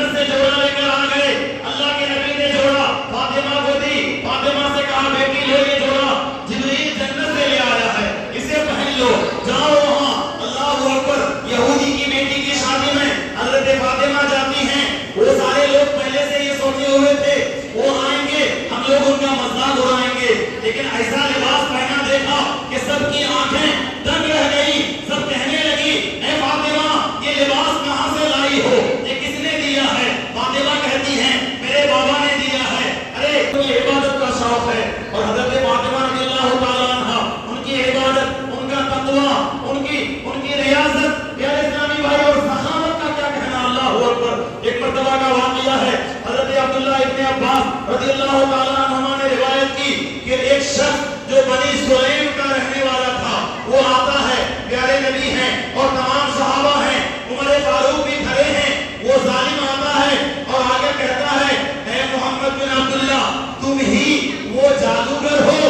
جنت سے جوڑا لے کر آ گئے. اللہ کے نبی نے جوڑا فاطمہ کو دی. فاطمہ سے کہا بیٹی لو یہ جوڑا جبریل جنت سے لے آیا ہے, اسے پہن لو, جاؤ وہاں. اللہ اکبر. یہودی کی بیٹی کی شادی میں حضرت فاطمہ جاتی ہیں. وہ سارے لوگ پہلے سے یہ سوچے ہوئے تھے وہ آئیں گے, ہم لوگ ان کا مذاق اڑائیں گے, لیکن ایسا لباس پہنا دیکھا کہ سب کی آنکھیں دنگ رہ گئی. سب کہنے لگی اے فاطمہ یہ لباس کہاں سے لائی ہو, یہ کس نے دیا ہے؟ فاطمہ کہتی ہیں میرے بابا نے دیا ہے. ارے یہ عبادت کا شوق ہے, اور حضرت فاطمہ رضی اللہ تعالیٰ عنہ ان کی عبادت, ان کا تقویٰ, ان کی ریاضت, پیارے اسلامی بھائی, اور سخاوت کا کیا کہنا. اللہ اکبر. ایک مرتبہ کا واقعہ ہے, حضرت عبداللہ ابن عباس رضی اللہ تعالیٰ عنہما نے روایت کی کہ ایک شخص جو بنی سلیم کا رہنے والا تھا وہ آتا ہے, پیارے نبی ہیں اور تمام صحابہ ہیں, عمر فاروق بھی کھڑے ہیں. وہ ظالم آتا ہے اور آگے کہتا ہے اے محمد بن عبداللہ تم ہی وہ جادوگر ہو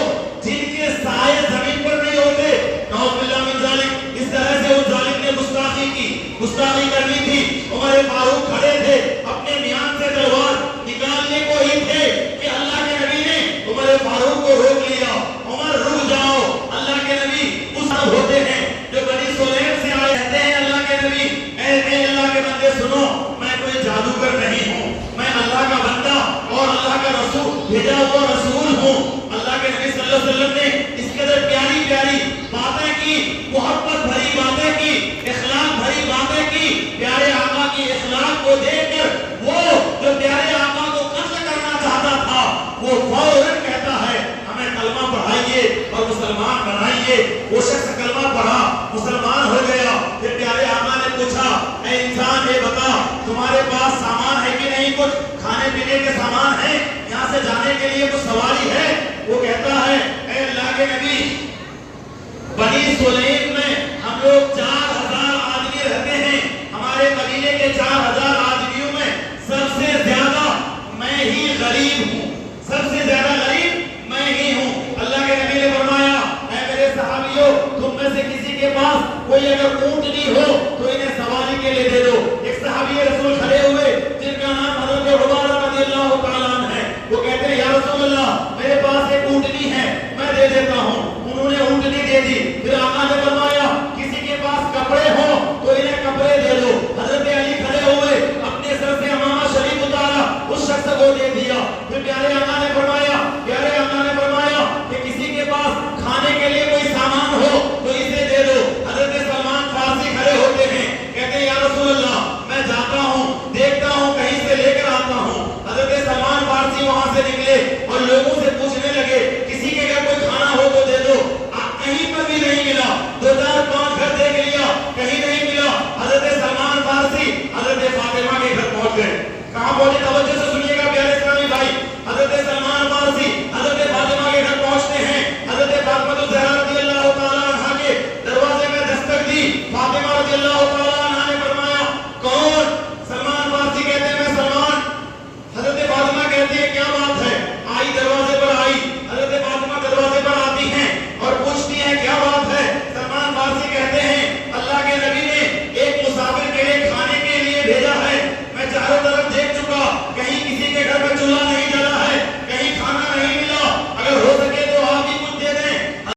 جن کے سائے زمین پر نہیں ہوتے. نعوذ باللہ من ذالک. اس طرح سے اس ظالم نے گستاخی کرنی تھی. عمر فاروق کھڑے تھے, اپنے میان سے تلوار نکالنے کو ہی تھے کہ اللہ کے نبی نے عمر فاروق کو روک لیا. عمر رک جاؤ, اللہ کے نبی اس ہوتے ہیں جو بنی سلیم سے آئے, کہتے ہیں اللہ کے نبی اے اللہ کے بندے سنو, میں کوئی جادوگر نہیں ہوں, میں اللہ کا بندہ اور اللہ کا رسول, بھیجا ہوا رسول ہوں. اللہ کے نبی صلی اللہ علیہ وسلم نے اس قدر پیاری پیاری باتیں کی, محبت بھری باتیں کی, اخلاق بھری باتیں کی. پیارے آقا کی اخلاق کو دیکھ کر وہ جو پیارے آقا کو قتل کرنا چاہتا تھا وہ فوراً کہتا ہے ہمیں کلمہ پڑھائیے اور مسلمان بنائیے. وہ شخص کلمہ پڑھا, مسلمان ہو گیا. پھر پیارے آقا نے پوچھا اے انسان یہ بتا تمہارے پاس سامان ہے کہ نہیں, کچھ کھانے پینے کے سامان ہے, یہاں سے جانے کے لیے کچھ سواری ہے؟ وہ کہتا ہے اے اللہ کے نبی بنی سلیم میں ہم لوگ 4000 آدمی رہتے ہیں, ہمارے قبیلے کے 4000 آدمیوں میں سب سے زیادہ میں ہی غریب ہوں, سب سے زیادہ غریب میں ہی ہوں. اللہ کے نبی نے فرمایا اے میرے صحابیوں تم میں سے کسی کے پاس کوئی اگر اونٹ